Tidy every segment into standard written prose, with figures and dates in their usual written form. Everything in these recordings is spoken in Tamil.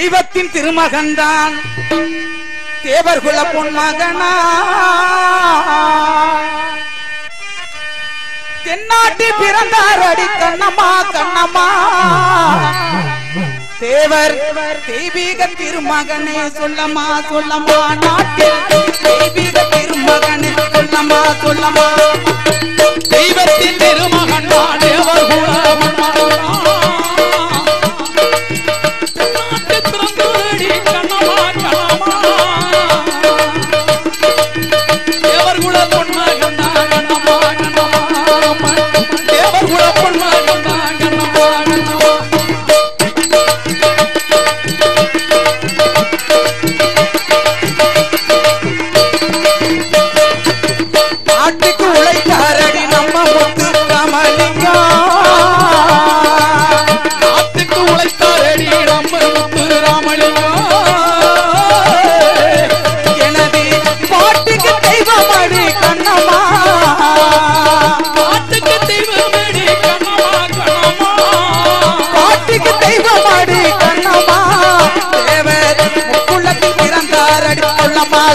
தெய்வத்தின் திருமகன்தான் தேவர்குல பொன்மகனா தென்னாட்டி பிறந்தார் அடி கண்ணம்மா கண்ணம்மா தேவர் தெய்வீக திருமகனே சொல்லம்மா சொல்லம்மா நாட்டில் தெய்வீக திருமகனே சொல்லம்மா சொல்லம்மா தெய்வத்தின் திருமகன் தேவர்குல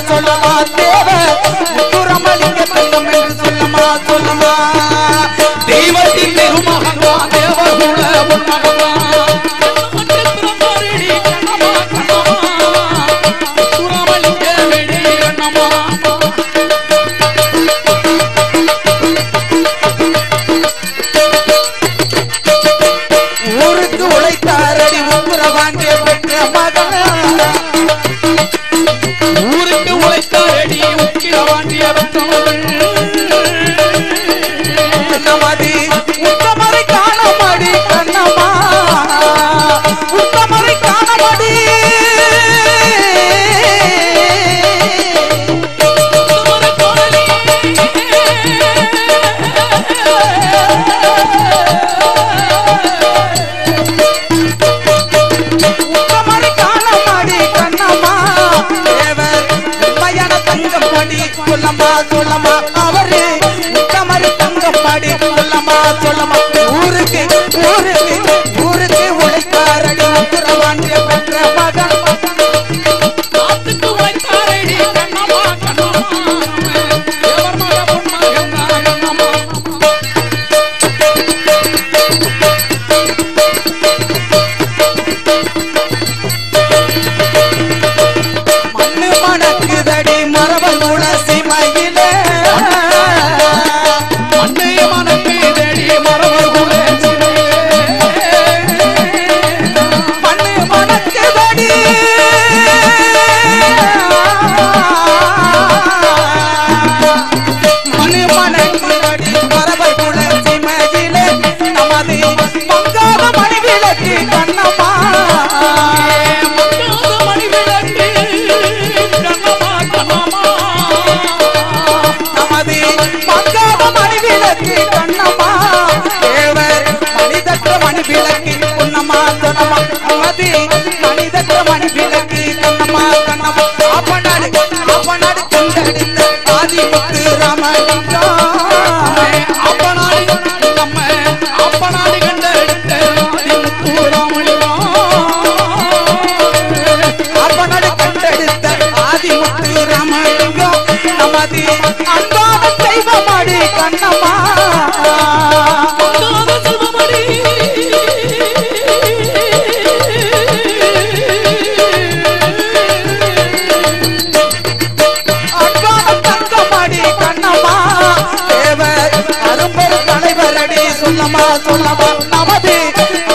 சொல்லமா தேவ முத்துராமலிங்க தங்கம் என்று சொல்லமா சொல்லமா தெய்வத்தின் திருமகன் தேவகுல பொன்மகன் ஊருக்கு உழைத்தாரடி உப்புரவாண்டிய பெற்ற மகன் ஊருக்கு உழைத்தாரடி உக்கிரவாண்டிய கண்ணமாடி உத்தமரை காணமாடி கண்ணம்மா உத்தமரை காணமாடி உத்தமரை காணமாடி கண்ணம்மா சொல்லமா சொல்லமா அவரே உத்தமரி தங்கம் பாடி சொல்லமா சொல்லமா ஊருக்கு ஊருக்கு ஊருக்கு உழைத்தாரடி உத்தரவாண்டிய பெற்ற மகன் மண்ணு மணக்குதடி மரபன் துளசி மயிலே மண்ணு மணக்குதடி மரபன் துளசி மண்ணு மணக்குதடி மண்ணு மணக்குதடி மரபன் துளசி மயிலே நமது மங்காத மணி விளக்கு கண்ணம்மா கண்ணம்மா தேவர் மனிதற்ற மணி விளக்கு பொன்னம்மா சொன்னம்மா மதி மனிதற்ற மணி விளக்கு கண்ணம்மா கண்ணம்மா அப்பநாடு கண்டடித்த ஆதிமுத்து ராமலிங்கம் அப்பநாடு நம்ம அப்பநாடு கண்டடித்த ஆதிமுத்து ராமலிங்கம் அப்பநாடு கண்டெடுத்த ஆதிமுத்து ராமலிங்கம் நமது அன்பான தெய்வமாடி கண்ணம்மா அன்பான தங்கமாடி கண்ணம்மா தேவர் அரும்பெரு தலைவரடி சொல்லமா சொல்லமா நமது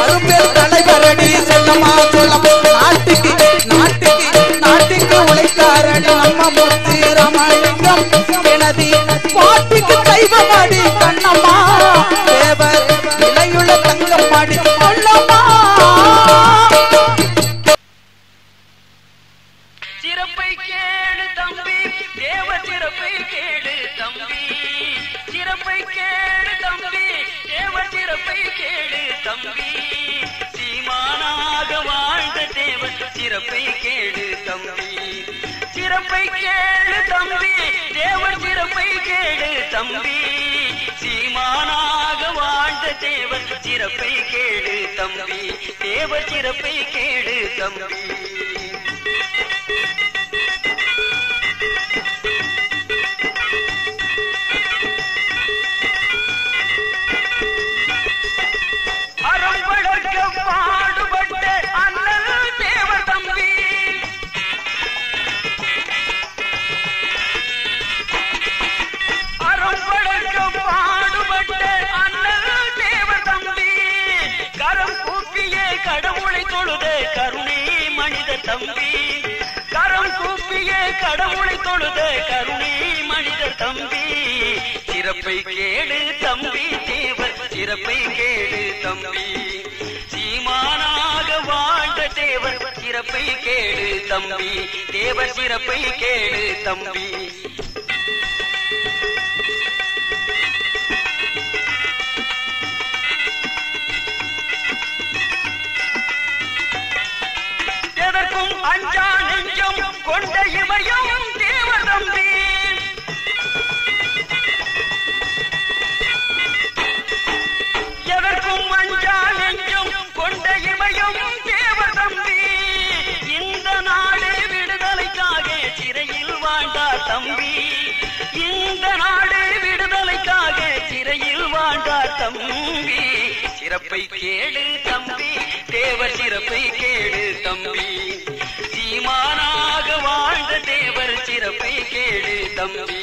அரும்பெரு தலைவரடி சொல்லமா சொல்லமா நாட்டுக்கு நாட்டுக்கு நாட்டுக்கு உழைத்தாரடி நம்ம முத்து ராமலிங்கம் எனது பாட்டுக்கு தெய்வமாடி கண்ணம்மா தேவர் இலையுள்ள தங்கம் மாடி சொல்லம்மா சிறப்பை கேளு தம்பி தேவ சிறப்பை கேளு தம்பி சிறப்பை கேளு தம்பி தேவ சிறப்பை கேளு தம்பி சீமானாக வாழ்ந்த தேவ சிறப்பை கேளு தம்பி சிறப்பை கேளு தம்பி தேவர் சிறப்பை கேளு தம்பி சீமானாக வாழ்ந்த தேவர் சிறப்பை கேளு தம்பி தேவர் சிறப்பை கேளு தம்பி அறம் வளர்க்க பாடுபட்ட அண்ணல் தேவர் தம்பி அறம் வளர்க்க பாடுபட்ட அண்ணல் தேவர் தம்பி கரம் கூப்பியே கடவுளை தொழுத கருணை மனித தம்பி கரம் கூப்பியே கடவுளை தொழுத கருணை மனிதர் தம்பி சிறப்பை கேளு தம்பி தேவர் சிறப்பை கேளு தம்பி சீமானாக வாழ்ந்த தேவர் சிறப்பை கேளு தம்பி தேவர் சிறப்பை கேளு தம்பி எதற்கும் அஞ்சா நெஞ்சம் கொண்ட இமயம் தேவர் தம்பி எதற்கும் அஞ்சா நெஞ்சம் கொண்ட இமயம் தேவர் தம்பி இந்த நாடு விடுதலைக்காக சிறையில் வாழ்ந்தார் தம்பி இந்த நாடு விடுதலைக்காக சிறையில் வாழ்ந்தார் தம்பி சிறப்பை கேளு தம்பி தேவர் சிறப்பை கேளு தம்பி சீமானாக வாழ்ந்த தேவர் சிறப்பை கேளு தம்பி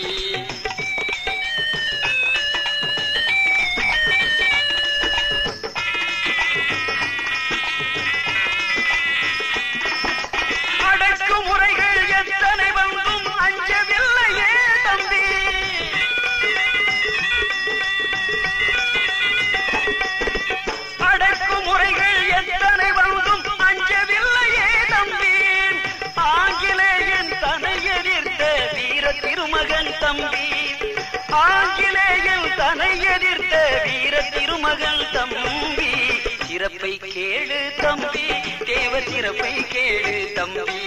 அடக்குமுறைகள் எத்தனை வந்தும் அஞ்சவில்லையே தம்பி அடக்குமுறைகள் எத்தனை வந்தும் அஞ்சவில்லையே தம்பி ஆங்கிலேயன் தன்னை எதிர்த்த வீர திருமகன் தம்பி ஆங்கிலேயன் தன்னை எதிர்த்த வீர திருமகன் தம்பி சிறப்பை கேளு தம்பி தேவர் சிறப்பை கேளு தம்பி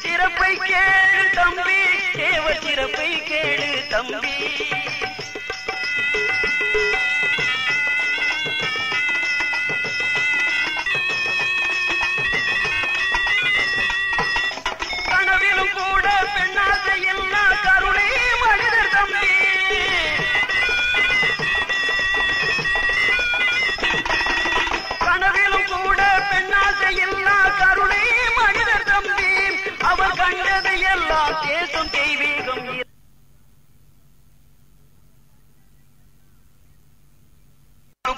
சிறப்பை கேளு தம்பி தேவர் சிறப்பை கேளு தம்பி கனவிலும் கூட பெண்ணாசை எல்லா கருணை மனிதர் தம்பி கனவிலும் கூட பெண்ணாசை எல்லா கருணை மனிதர் தம்பி அவர் கண்டது எல்லாம் தேசம் தெய்வீகம்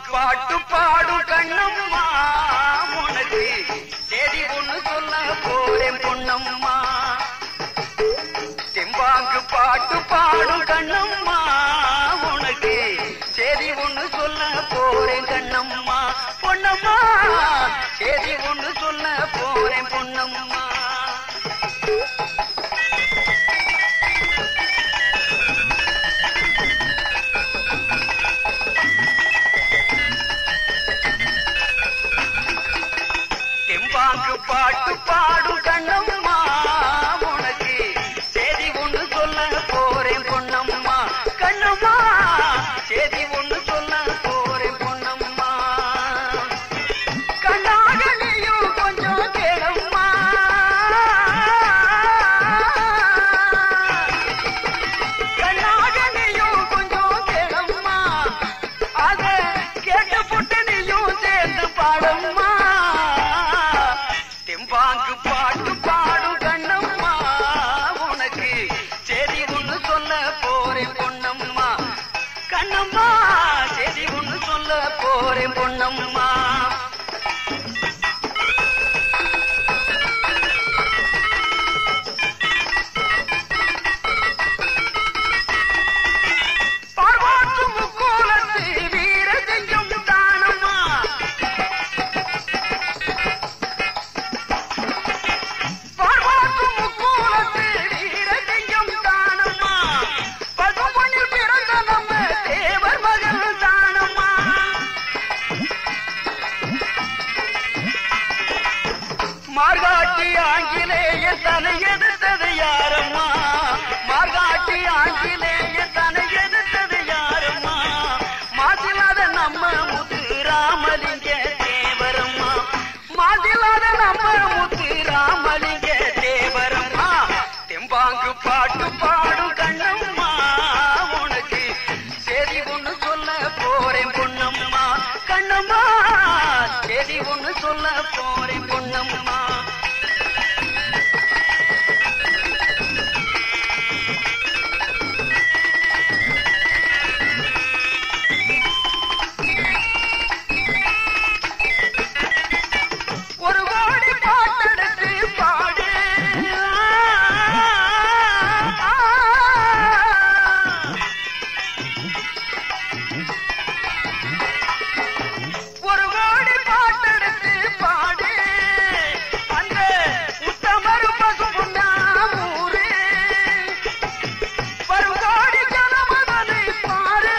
பாட்டு பாடும் கண்ணம்மா உனக்கு சரி ஒண்ணு சொல்ல போறேன் பொன்னம்மா செம்பாங்கு பாட்டு பாடும் கண்ணம்மா உனக்கு சரி ஒண்ணு சொல்ல போறேன் கண்ணம்மா பொன்னம்மா சரி ஒண்ணு சொல்ல போறேன் பொன்னம்மா செம்பாங்கு பாட்டு பாடும் கண்ணம்மா உனக்கு சரி ஒண்ணு சொல்ல போறேன் பொன்னம்மா கண்ணம்மா சரி ஒண்ணு சொல்ல போறேன் பொன்னம்மா கண்ணாக நீயும் கொஞ்சம் கேளம்மா கண்ணாக நீயும் கொஞ்சம் கேளம்மா அத கேட்ட புட்டு நீயும் சேர்ந்து பாடம்மா தெம்பாங்கு பாட்டு பாடும் கண்ணம்மா உனக்கு சரி ஒண்ணு சொல்ல போறேன் பொன்னம்மா கண்ணம்மா சரி ஒண்ணு சொல்ல போறேன் பொன்னம்மா பார்வாத்து முக்கோலத்து வீர செஞ்சும் தானம்மா பார்வாத்து முக்கோலத்து வீர செஞ்சும் தானம்மா பசுமொழில் பிறந்த நம்ம தேவர் மகள் தானம்மா ஆங்கிலேய தலை எதிர்த்தது யாரம்மா மார்காட்டி ஆங்கிலேய தலை எதிர்த்தது யாரம்மா மாதிலாத நம்ம முத்து ராமலிங்க தேவரம்மா மாதிலாத நம்ம முத்து ராமலிங்க தேவரம்மா தெம்பாங்கு பாட்டு பாடும் கண்ணம்மா உனக்கு சரி ஒண்ணு சொல்ல போறேன் பொன்னம்மா கண்ணம்மா சரி ஒண்ணு சொல்ல போறேன் பொன்னம்மா ஒரு கோடி பாட்டெடுத்து பாடு ஒரு கோடி பாட்டெடுத்து பாடு அந்த உத்தமரு பசுபொன்னாமூரு பருகோடி ஜனமதனை பாரு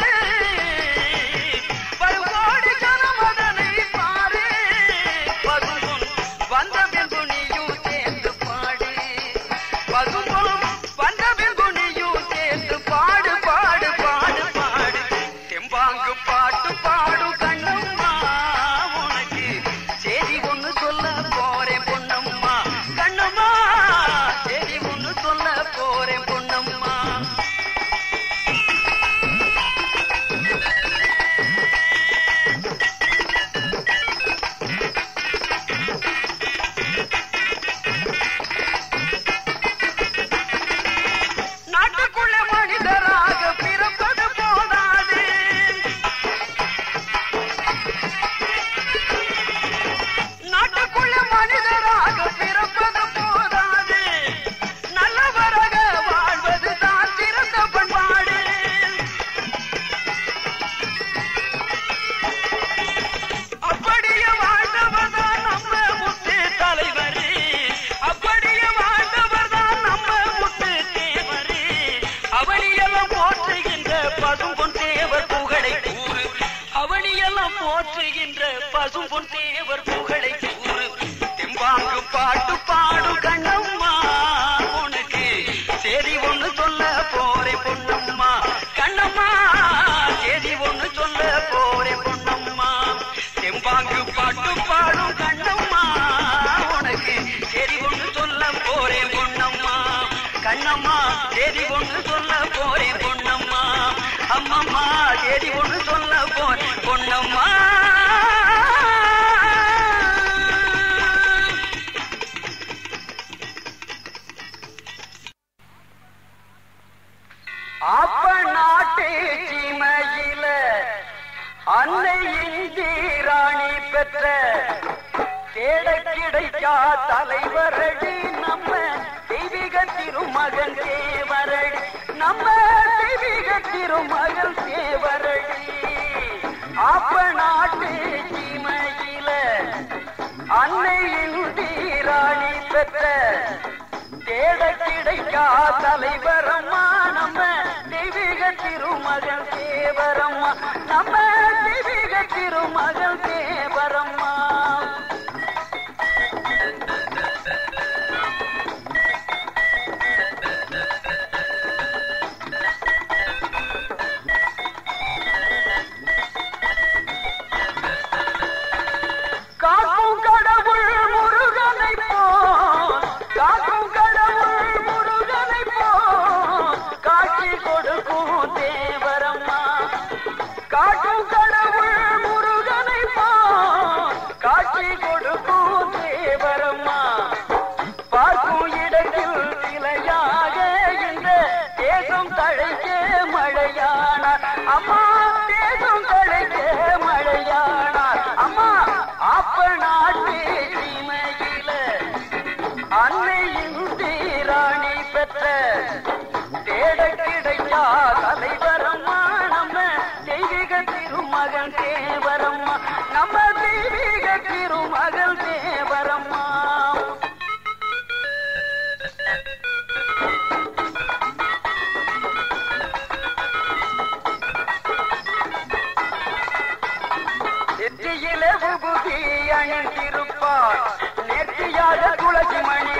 பருகோடி ஜனமதனை பாரு பசுபொன் வந்த பின்புனியும் சேர்ந்து பாடு பசுபொன் வந்த பின்புனியும் சேர்ந்து பாடு பாடு பாடு பாடு தெம்பாங்கு பாட்டு பாடு கண்ணம்மா உனக்கு சரி ஒண்ணு சொல்ல போறேன் பொன்னம்மா கண்ணம்மா சரி ஒண்ணு சொல்ல போறேன் பொன்னம்மா நாட்டுக்குள்ள மனிதராக பிறப்பது போதாது நாட்டுக்குள்ள மனிதராக பிறப்பது போதாது நல்லவராக வாழ்வது தான் சிறந்த பண்பாடு அப்படியே வாழ்ந்தவர் தான் நம்ம முத்து தலைவர் அப்படியே வாழ்ந்தவர் தான் நம்ம முத்து தேவர் அவனியெல்லாம் போற்றுகின்ற பசும்பொன் தேவர் புகழை கூறு அவனியெல்லாம் போற்றுகின்ற பசும்பொன் தேவர் புகழை கூறு தெம்பாங்கு பாட்டு பாடு கண்ணம்மா உனக்கு சரி ஒண்ணு சொல்ல போறேன் பொன்னம்மா கண்ணம்மா சரி ஒண்ணு சொல்ல போறேன் பொன்னம்மா தெம்பாங்கு பாட்டு பாடும் கண்ணம்மா உனக்கு சரி ஒண்ணு சொல்ல போறேன் பொன்னம்மா கண்ணம்மா சரி ஒண்ணு சொல்ல போறேன் பொன்னம்மா அம்மம்மா சரி ஒண்ணு சொல்ல போறேன் பொன்னம்மா அப்ப நாட்டு சீமையில அன்னை இந்தி ராணி பெற்ற தேட கிடைக்கா தலைவரடி நம்ம தெய்வீக திருமகன் தேவரடி நம்ம தெய்வீக திருமகன் தேவரடி அப்ப நாட்டு சீமையில அன்னை இந்தி ராணி பெற்ற தேட கிடைக்கா தலைவரம்மா நம்ம தெய்வீக திருமகன் தேவரம்மா நம்ம தெய்வீக திருமகன் தேவரம்மா காக்கும் கடவுள் முருகனை போல் காக்கும் கடவுள் முருகனை போல் காட்சி கொடுக்கும் தேவரம்மா காக்கும் கடவுள் முருகனை போல் காட்சி கொடுக்கும் தேவரம்மா பார்க்கும் இடத்தில் சிலையாக இந்த தேசம் தழைக்க மழையானார் அம்மா தேசம் தழைக்க மழையானார் அம்மா அப்ப நாட்டு சீமையில அன்னை இந்தி ராணி பெற்ற தேட கிடைக்கா தலைவரம்மா நம்ம தெய்வீக திருமகன் தேவரம்மா நம்ம தெய்வீக திருமகன் தேவரம்மா நெற்றியிலே விபூதி அணிந்திருப்பார் நேர்த்தியாக துளசி மணி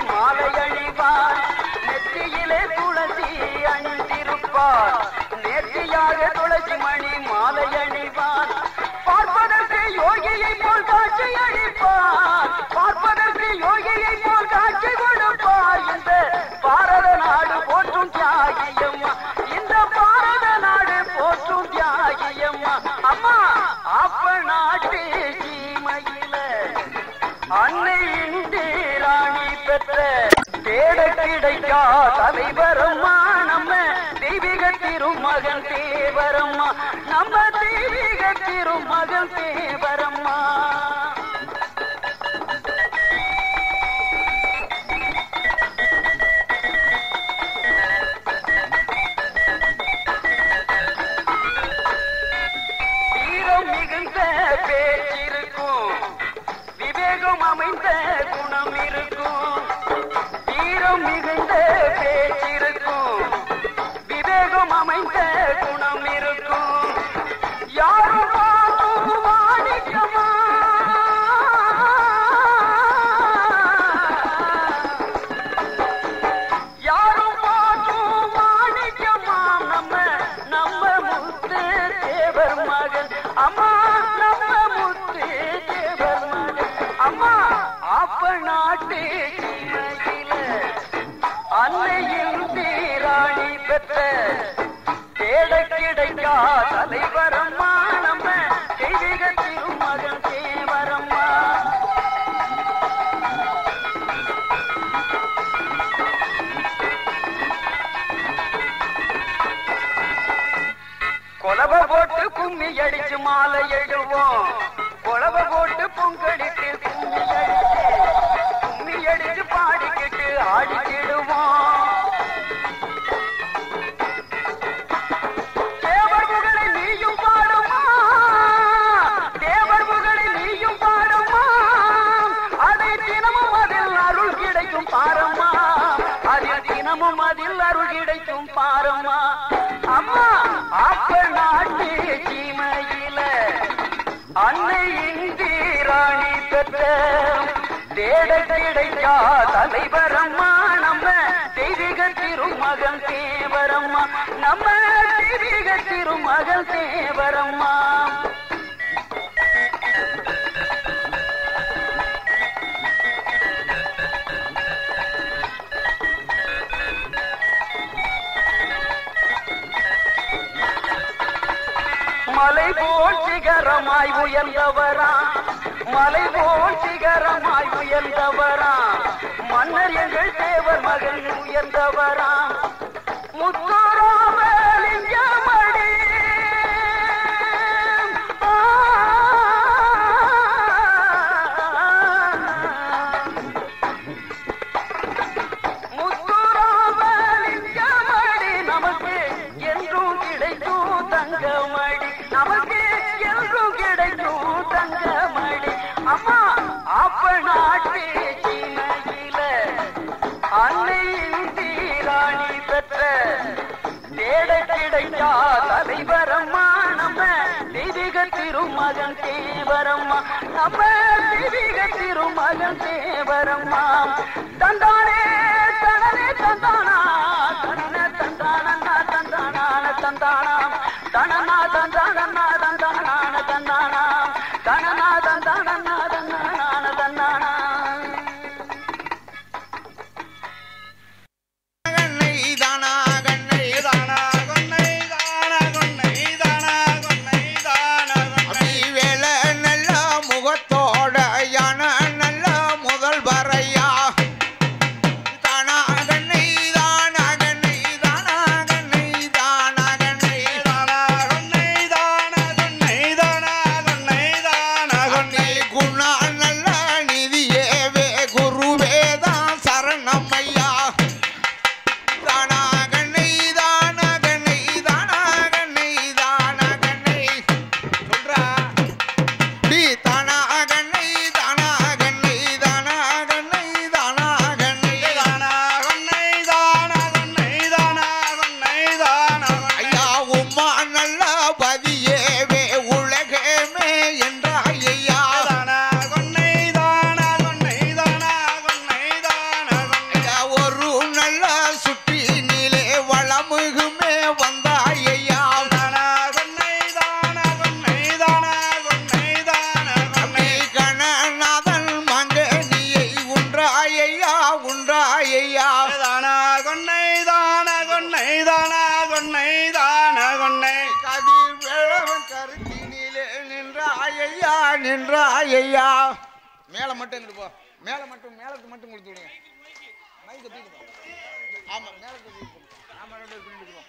பெற்ற தேட கிடைக்கா தலைவரம்மா நம்ம தெய்வீக திருமகன் தேவரம்மா நம்ம தெய்வீக திருமகன் தேவரம்மா வீரம் மிகுந்த பேச்சிருக்கும் விவேகம் அமைந்த குணம் இருக்கும் வீரம் மிகுந்த பேச்சிருக்கும் விவேகம் அமைந்த குணம் இருக்கும் யாரும் மாணிக்கமா யாரும் மாணிக்கமா நம்ம முத்து தேவர் மகன் அம்மா நம்ம முத்து தேவர் மகன் அம்மா அப்ப நாட்டு சீமையில அன்னையின் தீராணி பெற்ற தேட கிடைக்கா தலைவரம்மா நம்ம தெய்வீக திருமகன் தேவரம்மா கொலவ போட்டு கும்மி அடிச்சு மாலை எழுவோம் கொலவ போட்டு பொங்கடித்து கும்மி அடிச்சு பாடிக்கிட்டு ஆடிக்கிடுவோம் தேவர் புகழை நீயும் பாடுமா தேவர் புகழை நீயும் பாடுமா அதை தினமும் அதில் அருள் கிடைக்கும் பாரம்மா அதில் தினமும் அதில் அருள் கிடைக்கும் பாரம்மா அம்மா அப்ப நாட்டு சீமையில அன்னையின் தீராணி பெற்ற தேட கிடைக்கா தலைவரம்மா நம்ம தெய்வீக திருமகன் தேவரம்மா நம்ம தெய்வீக திருமகன் தேவரம்மா மலை போல் சிகரமாய் உயர்ந்தவரா மலை போல் சிகரமாய் உயர்ந்தவரா மன்னர் எங்கள் தேவர் மகன் உயர்ந்தவரா முத்துராமலிங்கமடி முத்துராமலிங்கமடி நமக்கு என்றும் கிடைக்கும் தங்கமடி நமக்கு என்றும் கிடைக்கும் தங்கமடி அம்மா அப்ப நாட்டு சீமையில அன்னையின் தீராணி பெற்ற தேட கிடைக்கா தலைவரம்மா நம்ம தெய்வீக திருமகன் தேவரம்மா நம்ம தெய்வீக திருமகன் தேவரம்மா தந்தானே தனனே தந்தானா தனன தந்தானா தந்தானா தந்தானா தனனா தந்தானா தந்தானா தந்தானா தனனா தந்தானா தந்தானா தந்தானா நின்றாயையா மேல மட்டும் இங்கிட்டு போ மேல மட்டும் மேலத்து மட்டும் கொடுத்து விடுங்க ஆமா நேரத்துக்கு ஆமா ரெண்டு பண்ணிட்டு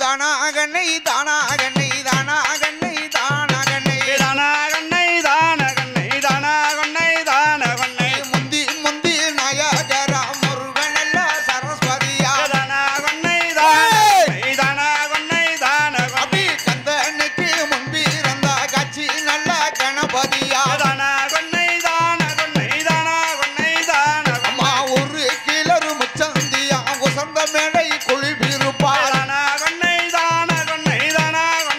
தானாகண்ணை தானாகண்ணை தானாகண்ணை தானாகண்ணை தானாகண்ணை தானகண்ணை தானாகண்ணை தானகண்ணை முந்தி முந்தி நாயகரா முருகனல்ல சரஸ்வதியா தானாகண்ணை தானகண்ணை தானாகண்ணை தானகண்ணை அபி கந்தனுக்கு முன்பிருந்த காட்சி நல்ல கணபதியா தானாகண்ணை தானகண்ணை தானாகண்ணை தானகண்ணை அம்மா ஒரு கிளறு முச்சந்தியா உசந்த மேடை குளிபிருப்பார் தானாகண்ணை தானகண்ணை தானாகண்ணை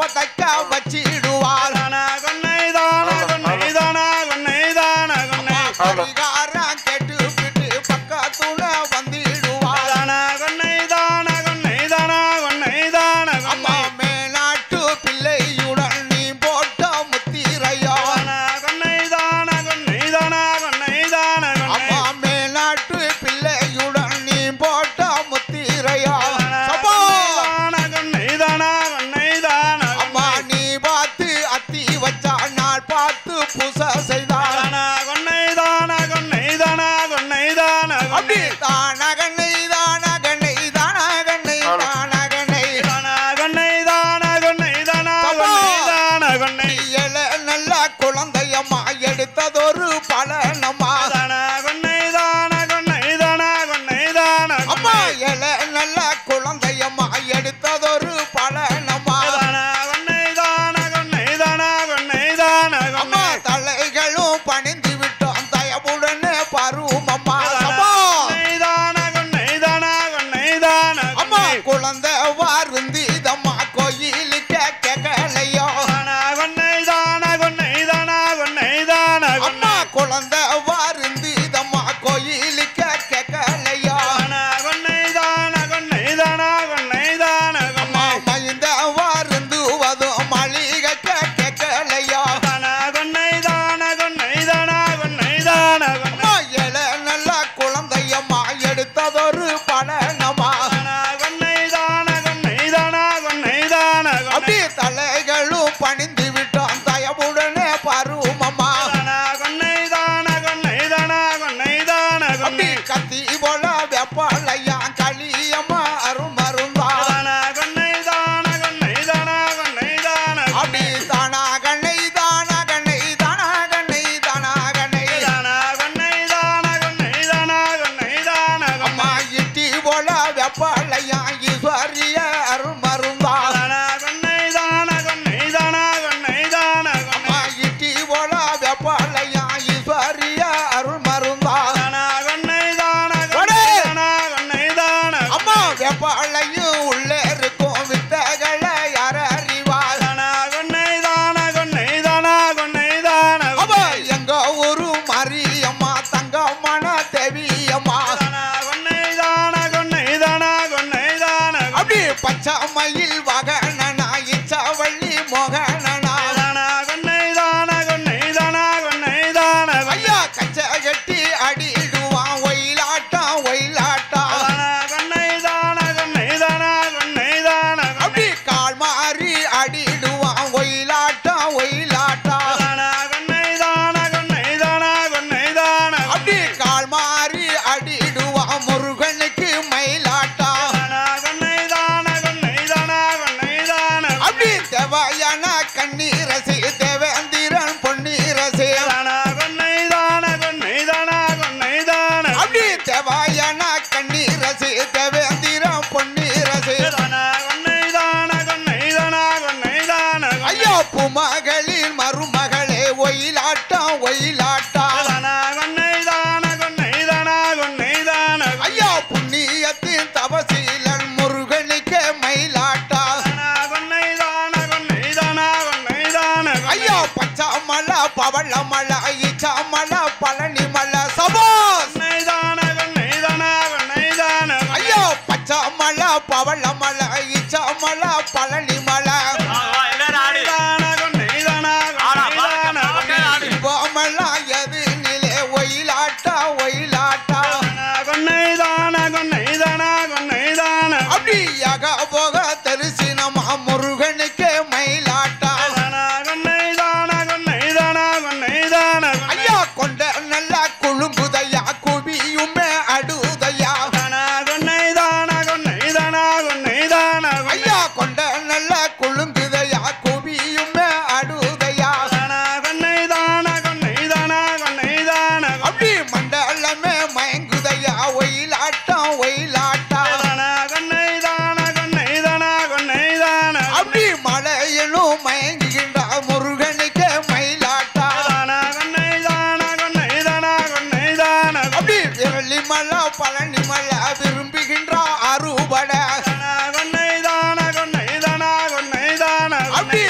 அப்ப தைக்க வச்சிடுவார் அதிகாரம் கேட்டு விட்டு பக்கத்துல வந்திடுவார் அம்மா மேலாட்டு பிள்ளையுடன் நீ போட்ட முத்திரையா அம்மா மேலாட்டு பிள்ளையுடன் நீ போட்ட முத்திரையா அம்மா நீ பார்த்து அத்தி வச்சா நாள் பார்த்து புச செய்தார் அப்படி தானகனை தானகனை தானகனை தானகனை எல நல்ல குழந்தையம்மா எடுத்ததொரு பலனம்மா அம்மா எல நல்ல குழந்தையம்மா எடுத்ததொரு பலனம்மா அம்மா தலைகளும் பணிந்து விட்டோம் தயவுடனே பருவமம்மா அம்மா குழந்தை வாருந்திதம்மா கோயிலுக்கு கேட்கலையோ அம்மா குழந்தை வாருந்திதம்மா கோயிலுக்கு கேட்கலையோ அம்மா மைந்த வாருந்துவதும் மளிகைக்கு கேட்கலையோ அம்மா எல நல்ல குழந்தையம்மா எடுத்ததொரு பலனம்மா அப்படி தலைகளும் பணிந்து விட்டோம் தயவுடனே பருவமம்மா அப்படி கத்தி போல வெப்பாளையா களியம்மா அருமருந்தா அப்படி தானாகனை தானாகனை தானாகனை தானாகனை அம்மா இட்டி போல வெப்பாளையா ஈஸ்வரிய அருமருந்தா அம்மா இட்டி போல வெப்பாளையா ஈஸ்வரிய அருள்மருந்தா அம்மா வெப்பாளையும் உள்ளே இருக்கும் வித்தைகளை யார அறிவார் அப்ப எங்க ஊரு மரியம்மா தங்கம்மன தேவியம்மா அப்படி பச்சை மயில் வகனனா இச்சவள்ளி மோகனனா ஐயா கச்ச கட்டி அடிடுவான் ஒயிலாட்டம் ஒயிலாட்டம் அப்படி கால் மாறி அடிடுவான் ஒயிலாட்டம் ஒயிலாட்டம் அப்படி கால் மாறி அடிடுவான் முருகனுக்கு மயிலாட்டம் அப்படி தேவையான கண்ணீரசி தேவேந்திரன் பொன்னீரசி அப்படி தேவையான கண்ணீரசி தேவேந்திரன் பொன்னீரசி ஐயோ புமகளின் மருமகளே ஒயிலாட்டம் ஒயிலாட்டம் ஐயோ புண்ணியத்தின் தவசீலன் முருகனுக்கு மயிலாட்டம் ஐயோ பச்சாமல பவளமல இச்சாமல பழனிமல சபாஸ் ஐயோ பச்சாமல பவளமல இச்சாமல பழனிமல இவமல எது நிலே ஒயிலாட்டா ஒயிலாட்டா அப்படி யாக போக தரிசனமா முருகனுக்கு மயிலாட்டா ஐயா கொண்ட நல்ல குழுங்குதையா குவியுமே அடுதையா ஐயா கொண்ட நல்ல குழுங்குதையா குவியுமே அடுதையா அப்படி மண்டலமே மயங்குதையா ஒயிலாட்டம் ஒயிலாட்டா அப்படி மலையனும் மயங்குகின்ற முருகனுக்கு மயிலாட்டா அப்படி விரலிமல பழனிமல விரும்புகின்ற அறுபட அப்படி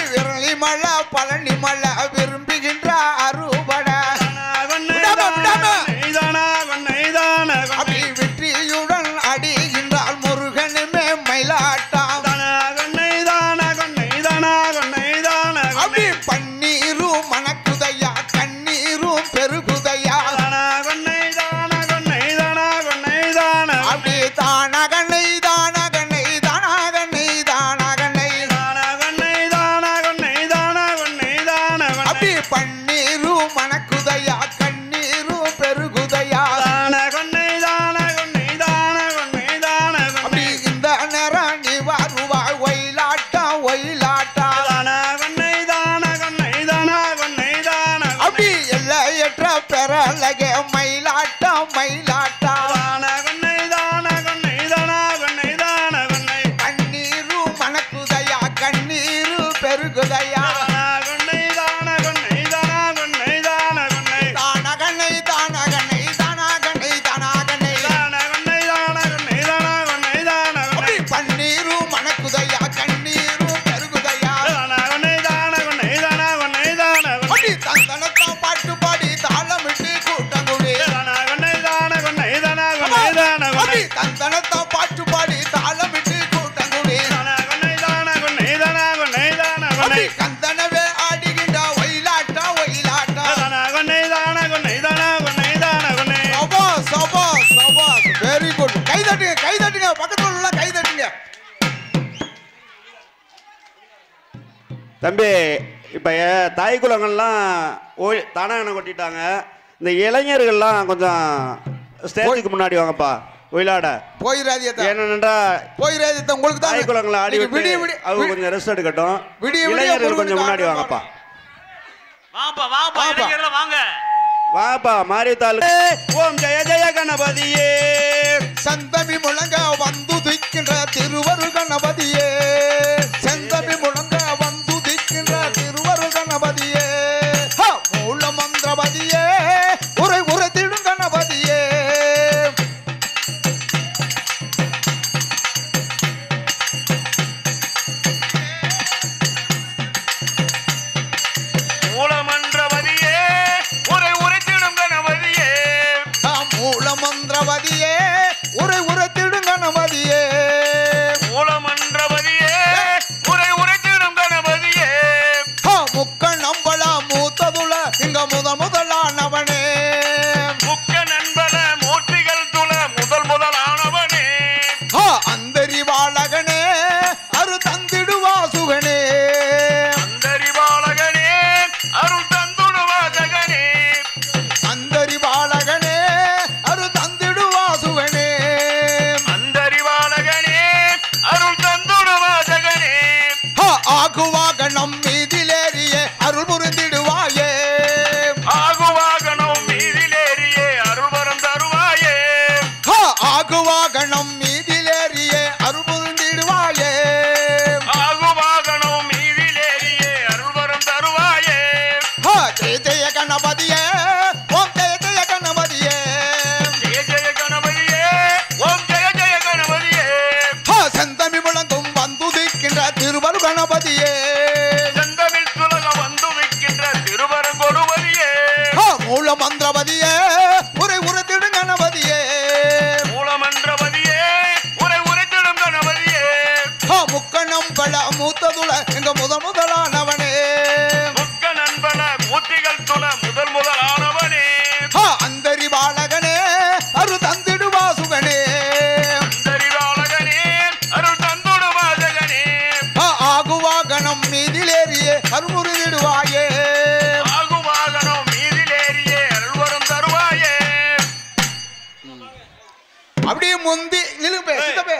சந்தனத்தை பாட்டு பாடி தாளமிட்டு கூட்டங்குடி கந்தனவே ஆடுகின்ற ஒயிலாட்டா ஒயிலாட்டா வெரி குட். கை தட்டுங்க கை தட்டுங்க பக்கத்துல உள்ள கை தட்டுங்க. தம்பி இப்ப தாய் குலங்கள்லாம் தானாக கொட்டிட்டாங்க. இந்த இளைஞர்கள்லாம் கொஞ்சம் ஸ்டேஜுக்கு முன்னாடி வாங்கப்பா ஒயிலாட போயிராதியத்தை. ஏனென்றா போயிராதியத்தை உங்களுக்கு தான் தாய் குலங்களை ஆடி விட்டு அவங்க கொஞ்சம் ரெஸ்ட் எடுக்கட்டும். இளைஞர்கள் கொஞ்சம் முன்னாடி வாங்கப்பா. வாப்பா வாப்பா இளைஞர்கள் வாங்க வாப்பா மாரித்தாள். ஓம் ஜெய ஜெய கணபதியே சந்தமி முழங்க வந்து திக்கின்ற திருவரு கணபதியே செந்தமி முழங்க வந்து திக்கின்ற திருவரு கணபதியே மூல மந்திரபதியே உரை உரைத்திடும் கணபதியே மூலமந்திரபதியே உரை உரைத்திடும் கணபதியே மூலமந்திரபதியே உரை உரைத்திடும் கணபதியே மூலமந்திரபதியே உரை உரைத்திடும் கணபதியே முக்க நம்பள மூத்ததுல இங்க முதலானவனே முக்க நண்பல மூர்த்திகள் துள முதலானவனே அந்தரிவாளகனே அரு தந்திடுவா சுகனே அந்தரிவாளகனே அருள் தந்துடுவா ஜகனே அந்தரிவாளகனே அரு தந்திடுவா சுகனே அந்தரிவாளகனே அருள் தந்துடுவா ஜகனே ஆகுவாக நம் மீதிலேறியே அருள் புரிந்திடுவாயே ஆகுவாக நம் மீதிலேறியே அருள் வரம் தருவாயே ஆகுவாக நம் மீதிலேறியே அருள் புரிந்திடுவாயே ஆகுவாக நம் மீதிலேறியே அருள் வரம் தருவாயே ஜெய ஜெய கணபதியே ஓம் ஜெய ஜெய கணபதியே ஜெய ஜெய கணபதியே ஓம் ஜெய ஜெய கணபதியே செந்தமி முழங்கும் வந்துதிக்கின்ற திருவரு கணபதியே செந்தமிழ் துலகம் வந்து வைக்கின்ற திருவரம் கொடுபதியே மூல மந்திரபதியே உரை உரைத்திடும் கணபதியே மூலமந்திரபதியே உரை உரைத்திடும் கணபதியே முக்கணம் பல மூத்ததுல எங்க முதலானவனே முக்க நண்பன மூர்த்திகள் துள முதலானவனே அந்தரிவாளகனே அரு தந்திடுவா சுகனே அந்தரிவாளகனே அருள் தந்துடுவா ஜகனே ஆகுவாகனம் மீதிலேறியே அருமுறிதிடுவாயே ஆகுவாகனம் மீதிலேறியே அருள் வரம் தருவாயே அப்படியே முந்தி நிலுப்பே சித்தப்பே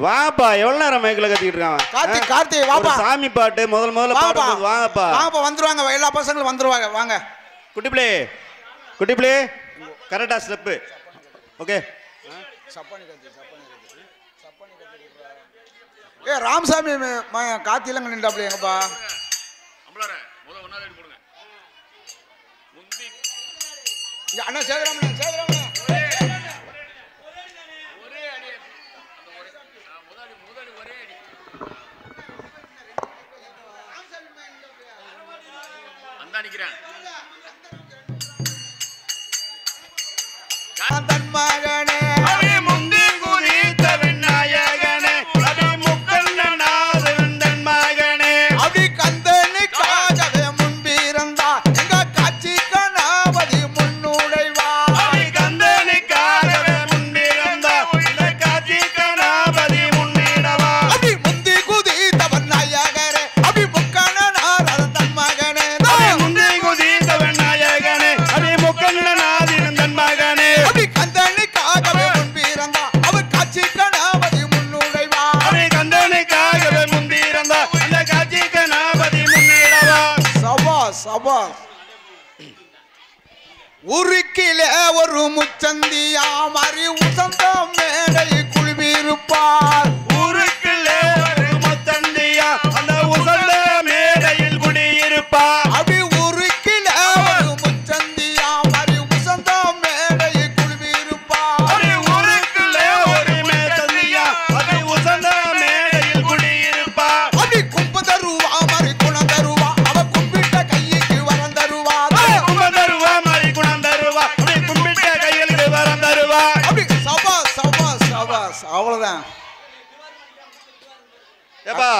வாப்பா எவ்வளவு நேரம் மைக்கில் கத்திக்கிட்டு இருக்கான். கார்த்தி வாப்பா சாமி பாட்டு முதல்ல பாடும்போது வாங்கப்பா. வாங்கப்பா வந்துருவாங்க எல்லா பசங்களும் வந்துருவாங்க வாங்க. குட்டி பிளே கரெக்டா ஸ்டெப்பு ஓகே. ராமசாமி காத்திலங்க நின்றாப்ல எங்கப்பா அண்ணா சேதுராமண்ணா தன் மகனே முந்தி குதித்த விநாயகனே அபி முக்கண்ணனாதன் தன் மகனே அப்படி கந்தனுக்காகவே முன்பிருந்தா எங்க காட்சி கணபதி முன்னுடைவா அபி கந்தனுக்காகவே முன்பிருந்தா இந்த காட்சி கணபதி முன்னிடவா அப்படி முந்தி குதித்தவன் நாயகரே அப்படி முக்கண்ணனாதன் தன் மகனே முந்தி குதித்த விநாயகனே அபி முக்கண்ணனாதன் தன் மகனே அப்படி கந்தனுக்காகவே முன்பிருந்தா அவர் காட்சி கணபதி முன்னுடைவா அபி கந்தனுக்காகவே முன்பிருந்தா இந்த காட்சி கணபதி முன்னிடவா. சபாஸ் சபாஸ். உருக்கிலே ஒரு முச்சந்தியா மாறி உசந்த மேடை குழுவிருப்பார் ஊருக்குள்ளே ஒரு முத்தந்தியா அந்த உசந்த மேடையில் குடியிருப்பா. அப்படி உருக்கிலே ஒரு முச்சந்தியா மாறி உசந்த மேடை குழுவிருப்பார் அடி ஊருக்குள்ளே ஒரு மேத்தந்தியா அதை உசந்த மேடையில் குடியிருப்பா. அப்படி கும்ப தருவா மாறி குணம் தருவா அவ கும்பிட்ட கைக்கு வரம் தருவா கும்ப தருவா மாதிரி குணம் தருவா அப்படி கும்பிட்ட கைகளுக்கு வரம் தருவா. அப்படி சபாஸ் அவ்வளவுதான். ஏப்பா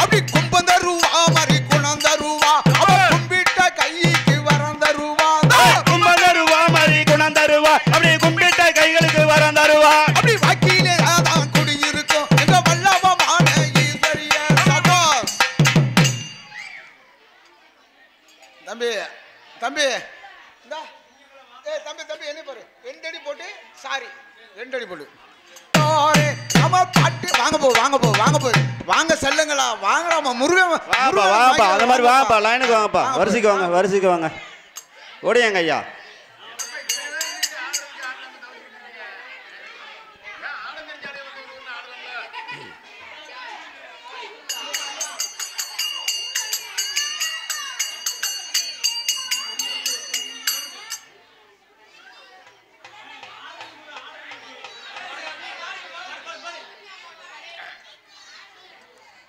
அப்படி கும்பந்தருவா மாதிரி குணந்தருவா அவ கும்பிட்ட கைக்கு வரந்தருவா கும்பந்தருவா மாதிரி குணந்தருவா அப்படி கும்பிட்ட கைகளுக்கு வரந்தருவா அப்படி வக்கீலே தான் குடியிருக்கும் எங்க வல்லவமான ஈஸ்வரிய சபாஸ். தம்பி தம்பி இந்தா ஏய் தம்பி தம்பி என்ன பாரு 2 அடி போட்டு சாரி 2 அடி போடு நம்ம பாட்டு வாங்க போ வாங்க போ வாங்க போ வாங்க செல்லுங்களா வாங்கலாமா முருகன் வாப்பா வாப்பா அந்த மாதிரி வாப்பா லைனுக்கு வாங்கப்பா வரிசைக்கு வாங்க ஓடியாங்க ஐயா.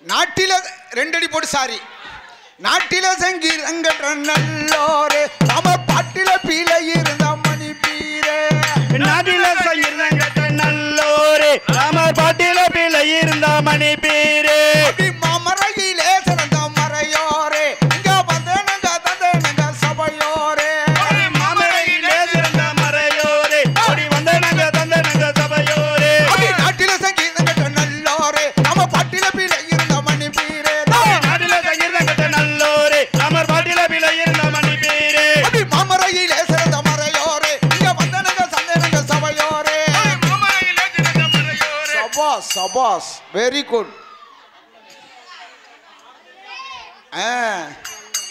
நாட்டில 2 அடி போட்டு சாரி நாட்டில சங்கீரங்கற்ற நல்லோரே நம்ம பாட்டில பீல இருந்த மணி பீரே நாட்டில சங்கீரங்கற்ற நல்லோரே நம்ம பாட்டில பீல இருந்த மணி பீரே மாமரையிலே சிறந்த மறையோரே இங்க வந்தேனங்க தந்தேனங்க சபையோரே மாமரையிலே சிறந்த மறையோரே ஓடி வந்தேனங்க தந்தேனங்க சபையோரே நாட்டில சங்கீரங்கற்ற நல்லோரே நம்ம பாட்டில பீல சபாஸ் வெரி குட்.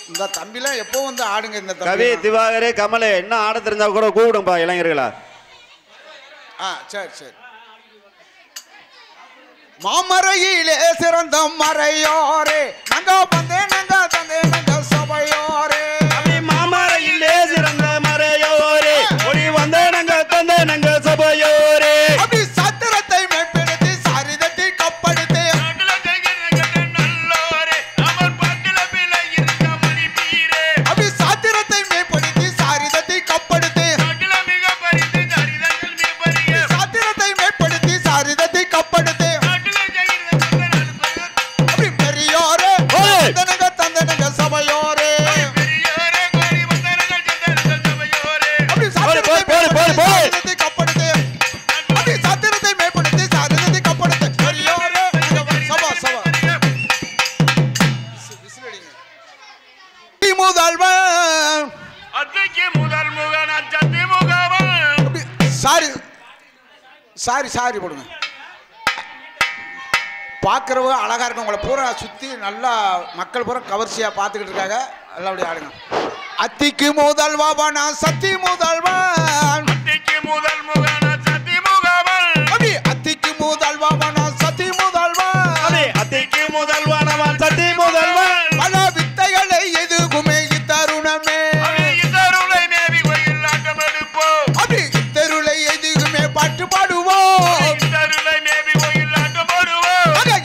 இந்த தம்பிலாம் எப்போ வந்து ஆடுங்க இந்த கவி திவாகரே கமலே என்ன ஆட தெரிஞ்சா கூட கூப்பிடும்பா இளைஞர்களா. சரி சரி. மாமரையிலே சிறந்த மறையோரே நங்க வந்தே நங்க தந்தே நங்க சபையோரே மாமரையிலே சிறந்த மறையோரே ஒளி வந்தே நங்க தந்தே நங்க சபையோரே அப்படி சத்திரத்தை மேம்படுத்தி சரிதத்தை கப்படுத்தி அப்படி சத்திரத்தை மேம்படுத்தி சரிதத்தை கப்படுத்தி சத்திரத்தை மேம்படுத்தி சரிதத்தை கப்படுத்தி அப்படி பெரியோரே தந்தனங்க தந்தனங்க சபையோரே அப்படி சத்திரத்தை கப்படுத்தி அப்படி சத்திரத்தை மேம்படுத்தி சரிதத்தை கப்படுத்தி பெரியோரே சபா சபா முதல்வன் சாரி சாரி சாரி போடுங்க. பார்க்குறவங்க அழகா இருக்கும் உங்களை பூரா சுற்றி நல்லா மக்கள் பூரா கவர்ச்சியாக பார்த்துக்கிட்டு இருக்காங்க. நல்லபடியாக ஆடுங்க. அத்திக்கு முதல்வான் சத்தி முதல்வன் அத்திக்கு முதல்வான் சத்தி முதல்வன் அத்திக்கு முதல்வானவன் சத்தி முதல்வன் பல வித்தைகளை எதுக்குமே இத்தருணமே அப்படி இத்தருளை எதுக்குமே பாட்டு பாடுவோம்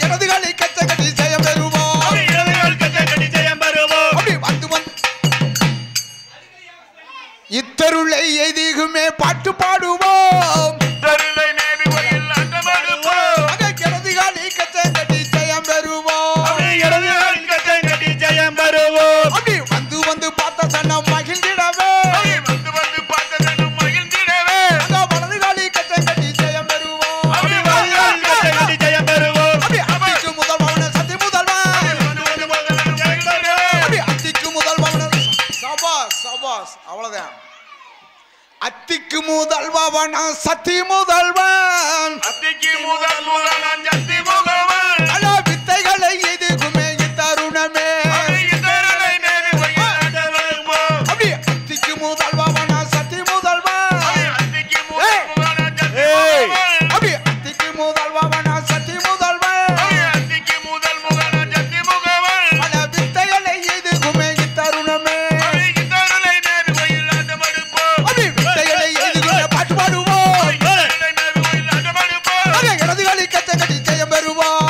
இடதுகளை கச்ச கட்டி ஜெயம் பெறுவோம் அப்படி வந்து இத்தருளை எதுக்குமே பாட்டு பாடுவோம் இடதுகளை கச்ச கட்டி ஜெயம் பெறுவோம் அப்படி வந்து வந்து பார்த்த சன்னம் மகிழ்ந்திடவே வலதுகாலி கச்ச கட்டி ஜெயம் பெறுவோம் அப்படி அத்திக்கு முதல்வன சத்தி முதல்வன் அப்படி அத்திக்கு முதல்வன சபாஸ் சபாஸ் அவ்வளவுதான். அத்திக்கு முதல்வன சத்தி முதல்வன் பல வித்தைகளை எதுக்குமே இத்தருணமே அப்படி அத்திக்கு முதல்வன சத்தி முதல்வன் அப்படி அத்திக்கு முதல்வன சத்தி முதல்வன் பல வித்தைகளை எதுக்குமே இத்தருணமே அப்படி வித்தைகளை எதுக்குமே பாட்டு பாடுவோம் இடதுகளை கச்ச கட்டி ஜெயம் பெறுவோம்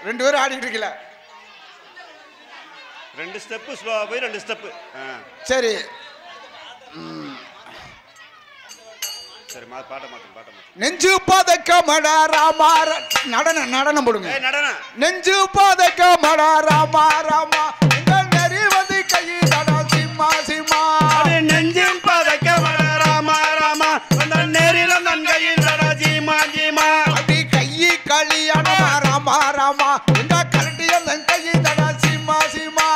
2 பேரும் ஆடிட்டு இருக்கல. 2 ஸ்டெப்பு ஸ்லோவா போய் 2 ஸ்டெப்பு. சரி சரி பாட்ட மாத்து. நெஞ்சு பதக்க மடா ராமார நடனம் போடுங்க. நடனம். நெஞ்சு பதக்க மடா ராமா ராமா எங்கள் நெறிவது கையில் தடா சிம்மா சிம்மா. நெஞ்சில் பதக்க மடா ராமா ராமா எங்கள் நேரில் நன் கையில் தடா ஜீமா ஜீமா. அப்படி கையி களியானா ராமா ராமா எங்க கரட்டிய நன் கையில் தடா சிம்மா சிம்மா.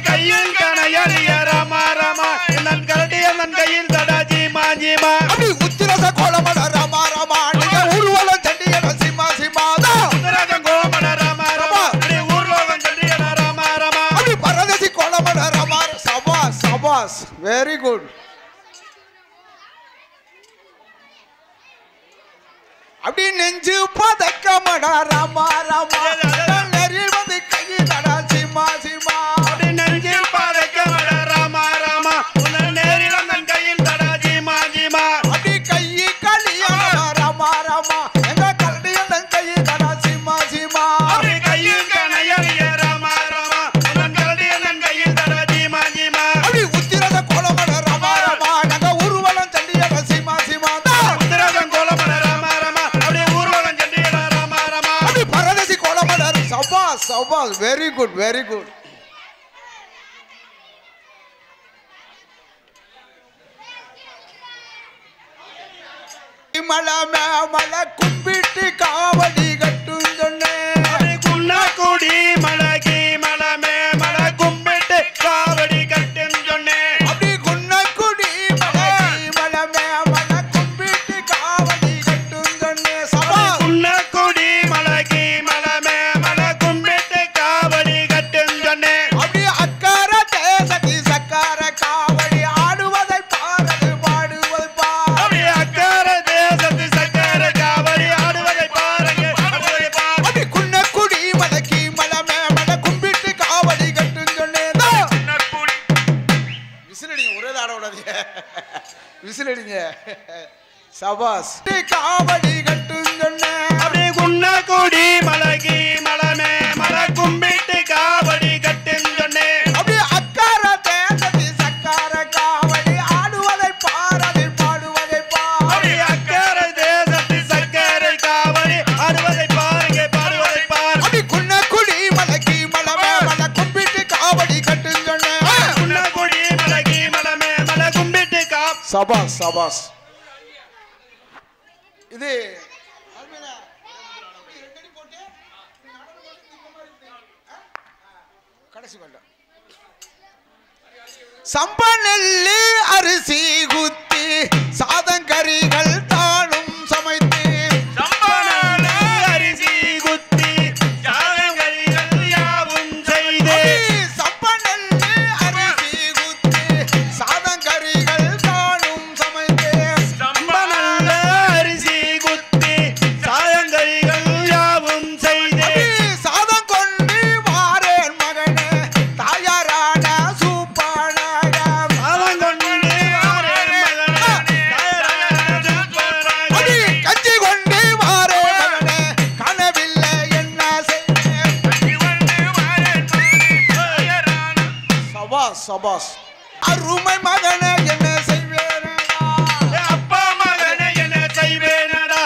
கையில் கணையலிய ராமா ராமா எங்கள் கரட்டிய நன் கையில் தடா ஜீமா ஜீமா. அப்படி உத்திரச கோலமட ராமா ராமா நீங்க ஊர்வலம் சண்டியட சிம்மா சிம்மா. உத்திரச கோலமட ராமா ராமா நீ ஊர்வலம் சண்டியட ராமா ராமா. அப்படி பரதேசி கோலமட ராமா. சபாஸ் சபாஸ் வெரி குட். அப்படி நெஞ்சு பதக்க மடா ராமா ராமா நெறில் வந்து கையில் தடா சிம்மா சிம்மா. நெஞ்சில் பதக்க மடா ராமா ராமா உன் நேரில் நன் கையில் தடா ஜீமா ஜீமா. அப்படி கையி களியானா ராமா ராமா எங்க கரடிய நன் கையில் தடா சிம்மா சிம்மா. கையில் கணையலிய ராமா ராமா உன் கரடிய நன் கையில் தடா ஜீமா ஜீமா. அப்படி உத்திரச கோலமட ராமா ராமா நாங்க ஊர்வலம் சண்டியட சிம்மா சிம்மா. உத்திரசம் கோலமட ராமா ராமா அப்படி ஊர்வலம் சண்டியட ராமா ராமா. அப்படி பரதேசி கோலமட. சபாஸ் சபாஸ் வெரி குட் வெரி குட். மலை கும்பிட்டு காவடி கட்டும் சொன்னேன். குன்னக்குடி மலகி மலமே மல கும்பிட்டு காவடி கட்டும் சொன்னேன். அப்படி குன்னக்குடி மலமே மலை கும்பிட்டு காவடி கட்டும் சொன்னேன். சபாஸ். குன்னக்குடி மலகி மலமே மல கும்பிட்டு காவடி கட்டும் சொன்னேன். அப்படி அக்கார தேசத்தி சக்கார காவடி ஆடுவதை பாரது பாடுவதை பார். அப்படி அக்கார தேசத்து சக்கர காவடி ஆடுவதை பாருங்க ஆடுவதை பார். அப்படி குன்னக்குடி மலைக்கு மலமே மலை கும்பிட்டு காவடி கட்டும் சொன்னேன். விசிலடிங்க ஒரே ஆட விடாதீங்க. விசிலடிங்க. சபாஸ். காவடி கட்டும் சொன்னேன். அப்படி குன்னக்குடி மலகி மலமே மல கும்பிட்டு காவடி கட்டும் சொன்னேன். அப்படி அக்கார தேசத்தி சக்கார காவடி ஆடுவதை பாரது பாடுவதை பார். அப்படி அக்கார தேசத்து சக்கர காவடி ஆடுவதை பாருங்க பாடுவதை பார். அப்படி குன்னக்குடி மலைக்கு மலமே மலை கும்பிட்டு காவடி கட்டும் சொன்னேன். குன்னக்குடி மலகி மலமே மல கும்பிட்டு சபாஸ் சபாஸ். இது கடைசி வேண்டாம். சம்ப நெல்லு அரிசி குத்தி சாதங்கரிகள் தானும் சமைத்து. சம்பனான அரிசி குத்தி சாதங்கரிகள் யாவும் செய்து. சம்ப நெல்லு அரிசி குத்தி சாதங்கரிகள் தானும் சமைத்து. சம்பனான அரிசி குத்தி சாதங்கரிகள் யாவும் செய்து. சாதம் கொண்டு வாரேன் மகனே தாயாரான சூப்பானாக. சாதம் கொண்டு வாரேன் மகனே தாயாரான சூப்பானாக. அடி கஞ்சி கொண்டு வாரேன் மகனே கனவில்லை என்ன செய்வேன். சபாஸ் சபாஸ். அருமை மகனே என்ன செய்வேன். அப்பா மகனே என்ன செய்வேனடா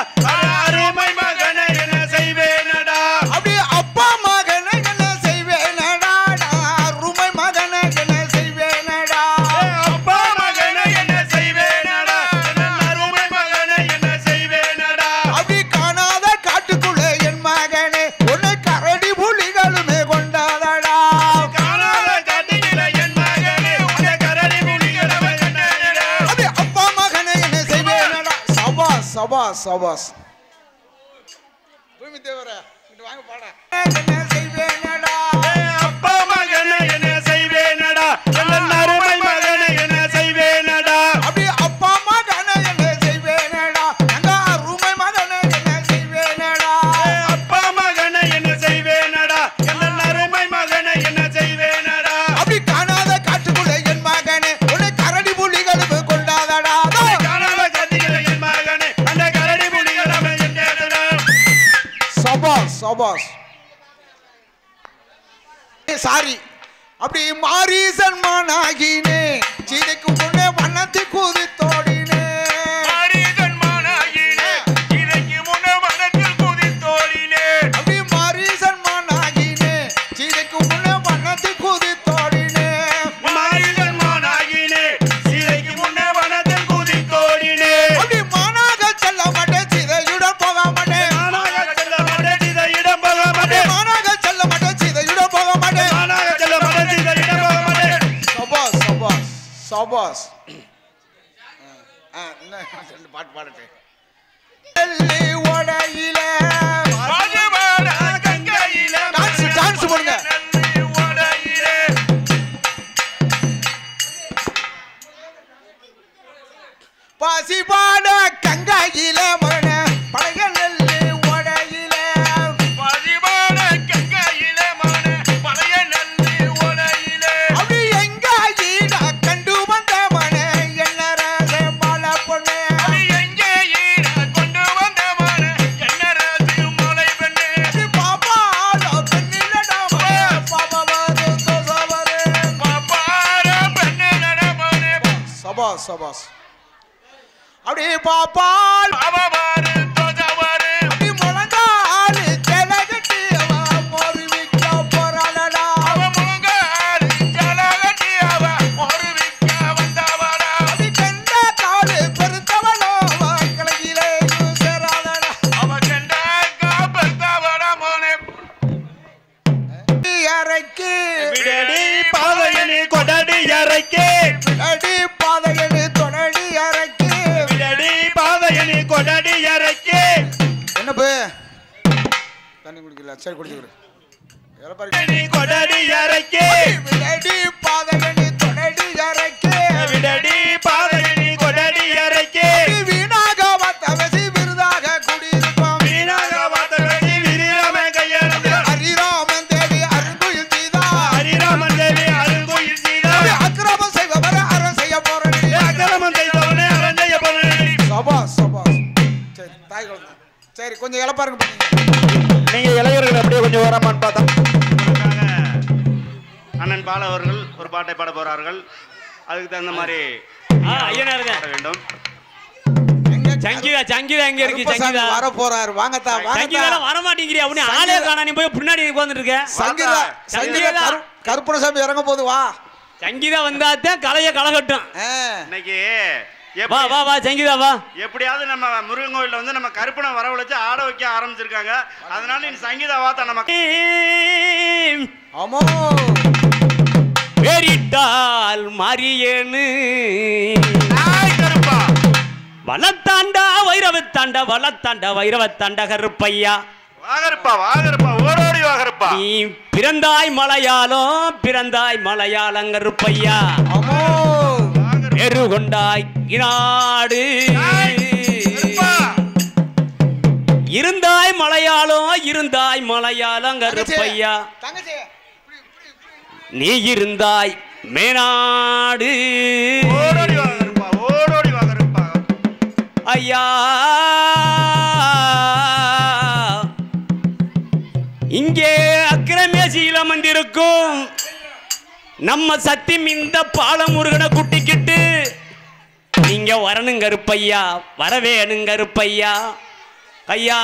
அருமை மகனே என்ன செய்வேனடா. அப்படி அப்பா மகனை என்ன செய்வேனடா அருமை மகனை என்ன செய்வேனடா. அப்பா மகனே என்ன செய்வேனடா அருமை மகனே என்ன செய்வேனடா. அப்படி காணாத காட்டுக்குள்ளே என் மகனே உன்னை கரடி புலிகளுமே கொண்டாதடா. காணாத காட்டுகிற என் மகனே உன்னை கரடி புலிகளவே கண்டேனடா. அப்படி அப்பா மகனை என்ன செய்வேனடா. சபாஸ் சபாஸ் சபாஸ். பூமி தேவரே இங்க வாங்க பாட. என்ன செய்வேனடா. அப்பா மகனே என்ன செய்வேனடா அருமை மகனே என்ன செய்வேனடா. அப்படி அப்பா மகனை என்ன செய்வேனடா அங்க அருமை மகனை என்ன செய்வேனடா. அப்பா மகனே என்ன செய்வேனடா அருமை மகனே என்ன செய்வேனடா. அப்படி காணாத காட்டுக்குள்ளே என் மகனே உன்னை கரடி புலிகளுமே கொண்டாதடா. காணாத காட்டுகிற என் மகனே அந்த கரடி புலிகளவே கண்டேனடா. சபாஸ் சபாஸ். சாரி அப்படி மாரீசன் மானாகினே சீதைக்கு முன்னே வண்ணத்தை குதித்தோடினே மாரீசன் மானாகினே சீதைக்கு முன்னே வனத்தில் குதித்தோடினே அப்படி மாரீசன் மானாகினே சீதைக்கு முன்னே வண்ணத்தை குதித்தோடினே மாரீசன் மானாகினே சீதைக்கு முன்னே வனத்தில் குதித்தோடினே அப்படி மானாக செல்ல மாட்டேன் சீதையுடன் போக மாட்டேன் மானாக செல்ல மாட்டேன் சீதையிடம் போக மாட்டேன் மானாக செல்ல மாட்டேன் சீதையுடன் போக மாட்டேன் மானாக செல்ல மாட்டேன் சீதையிடம் போக மாட்டேன் சபாஸ் சபாஸ் சபாஸ் ரெண்டு பாட்டு பாடட்டேன் டெல்லி ஓடையில பாஜபாட கங்கையில டான்ஸ் டான்ஸ் பண்ணுங்க நன்றி ஓடையிலே பாசி பாட கங்கையில மரண பழைய நெல்லி ஓடையில பாஜபாட கங்கையில மன பழைய நன்றி ஓடையிலே அப்படி எங்க ஈட கண்டு வந்த மன என்ன ராச மாலை பொண்ணு அது எங்கே ஈட கொண்டு வந்த மன என்ன ராசி மலை பெண்ணே அப்படி பாப்பாலோ பெண்ணிலடா மன பாபாவாரு தோசவாரு பாப்பார பெண்ணே நடமனே சபாஸ் சபாஸ் அப்படி பாப்பால் பாபாரு தோஜவாரு அப்படி முழங்காலு செலகட்டி அவ மொருவிக்க போறாளடா அவ முழங்கால் ஜலகட்டி அவ ஒரு விக்க வந்தவளா அப்படி கண்ட காலு பெருத்தவளோ அவ கலகிலே சேராளடா அவ கண்ட காப்பர்த்தவளா மோனே அரைக்கு விடடி பாதையனி கொடடி அரைக்கே அடி பாதையடு தொடடி அரைக்கு விடடி பாதையனி கொடடி அரைக்கே என்ன பே தண்ணி குடிக்கல சரி குடிச்சுக்கிறேன் நீ கொடடி அரைக்கே விடடி பாதையடு தொடடி அரைக்கு விடடி பாதையனி கொடடி அரைக்கே வீணாக வத்தவசி விருதாக குடியிருப்போம் வீணாக வார்த்தைகளை விரியாம கையாளது ஹரிராமன் தேவி அருங்குயில் சீதா ஹரிராமன் தேவி அருள்கோயில் சீதா அக்கிரமம் செய்பவரை அறம் செய்ய போறேன் அக்கிரமம் செய்தவனே அரண்ய பொருள் சபாஸ் சபாஸ் சரி தாய் குழந்தை சரி கொஞ்சம் இழப்பாருங்க பண்ணீங்க நீங்க இளைஞர்கள் அப்படியே கொஞ்சம் ஓரமான்னு பார்த்தா அண்ணன் பால அவர்கள் ஒரு பாட்டை பாட போறார்கள் அதுக்கு தகுந்த மாதிரி ஐயனார் பாட வேண்டும் சங்கீதா சங்கீதா எங்க இருக்கு சங்கீதா வர போறாரு வாங்கத்தா சங்கீதா வாங்கத்தா வர மாட்டேங்கிறியா அப்படி ஆளே காணா நீ போய் பின்னாடி உட்கார்ந்துட்டு இருக்க சங்கீதா சங்கீதா சங்கீதா. கருப்பணசாமி இறங்க போகுது வா சங்கீதா வந்தாத்தான் கலைய கலகட்டும் ஆ. இன்னைக்கு வா வா வா சங்கீதா வா எப்படியாவது நம்ம முருகன் கோயில்ல வந்து நம்ம கருப்பனை வரவழைச்சு ஆட வைக்க ஆரம்பிச்சிருக்காங்க அதனால நீ சங்கீதா வாத்தா நம்ம ஆமோ பேரிட்டால் மாரியேன்னு கருப்பா வளத்தாண்டா வைரவத்தாண்டா வளத்தாண்டா வைரவத்தாண்டா கருப்பையா வாகருப்பா ஓடோடி வாகருப்பா நீ பிறந்தாய் மலையாளம் கருப்பையா ஆமோ பெரு கொண்டாய் நாடு இருந்தாய் மலையாளம் கருப்பையா தங்கச்சி நீ இருந்தாய் மேனாடு ஓடோடி வாகருப்பா ஐயா இங்கே அக்கிரமேசியில வந்திருக்கும் நம்ம சத்தி இந்த பாலமுருகனை குட்டிக்கிட்டு நீங்க வரணும் கருப்பையா வரவேணும் கருப்பையா ஐயா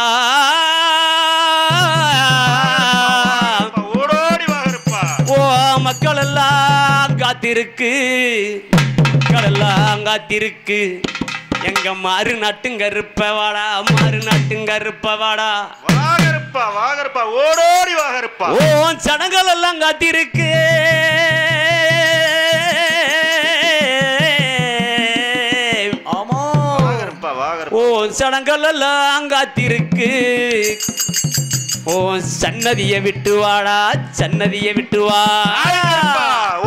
ஓடோடி வாகருப்பா ஓ மக்கள் எல்லாம் காத்திருக்கு எங்க மாறு நட்டுங்கருப்ப வாடா வாகருப்பா ஓடோடி வாகருப்பா ஓ சடங்கள் எல்லாம் காத்திருக்கு ஆமோ ஓ சடங்கள் எல்லாம் காத்திருக்கு ஓ சன்னதிய விட்டு வாடா வா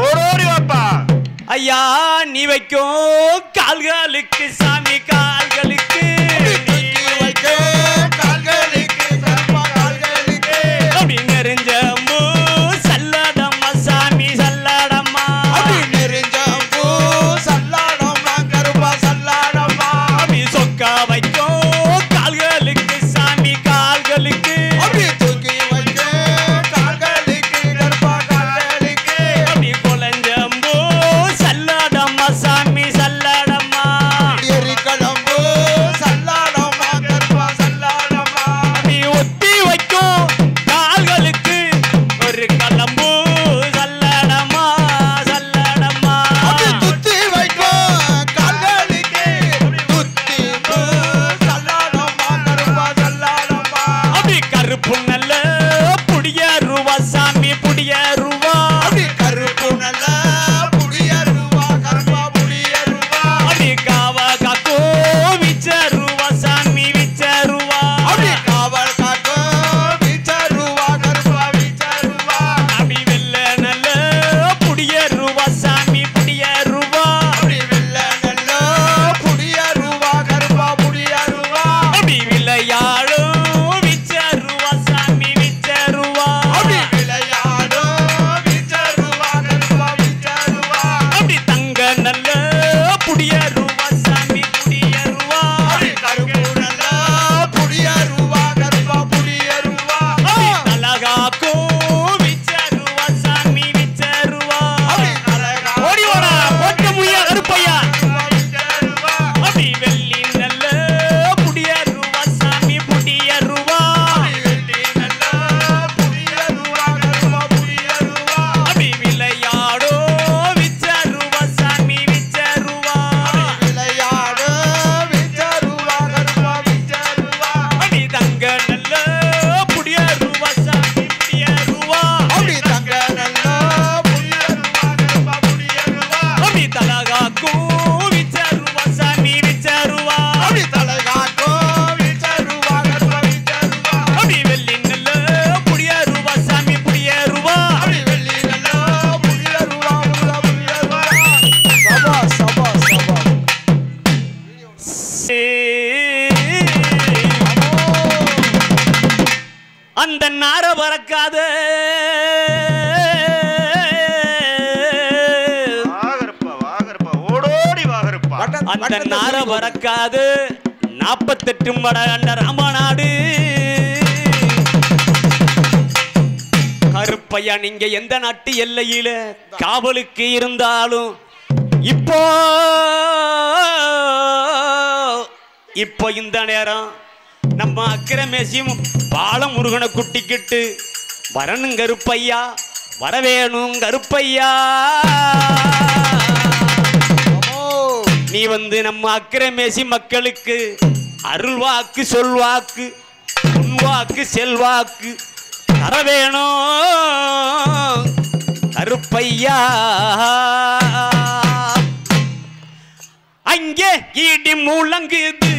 ஓடோடி வாப்பா ஐயா நீ வைக்கும் கால்களுக்கு சாமி கால்களுக்கு அப்படி நெருஞ்சம்பூ சல்லடம்மா சாமி சல்லடம்மா அப்படி சொக்கா வைக்கும் கால்களுக்கு சாமி கால்களுக்கு அந்த நார பறக்காது 48 மட அண்ட ராமநாடு. கருப்பையா நீங்க எந்த நாட்டு எல்லையில காவலுக்கு இருந்தாலும் இப்போ இந்த நேரம் நம்ம அக்கிரமேசியும் பாலமுருகனை குட்டிக்கிட்டு வரணும் கருப்பையா, வரவேணும் கருப்பையா. நீ வந்து நம்ம அக்கிரமேசி மக்களுக்கு அருள்வாக்கு சொல்வாக்கு உன்வாக்கு செல்வாக்கு தரவேணும் கருப்பையா. அங்கே இடி முழங்குது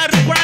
அர்ப்பண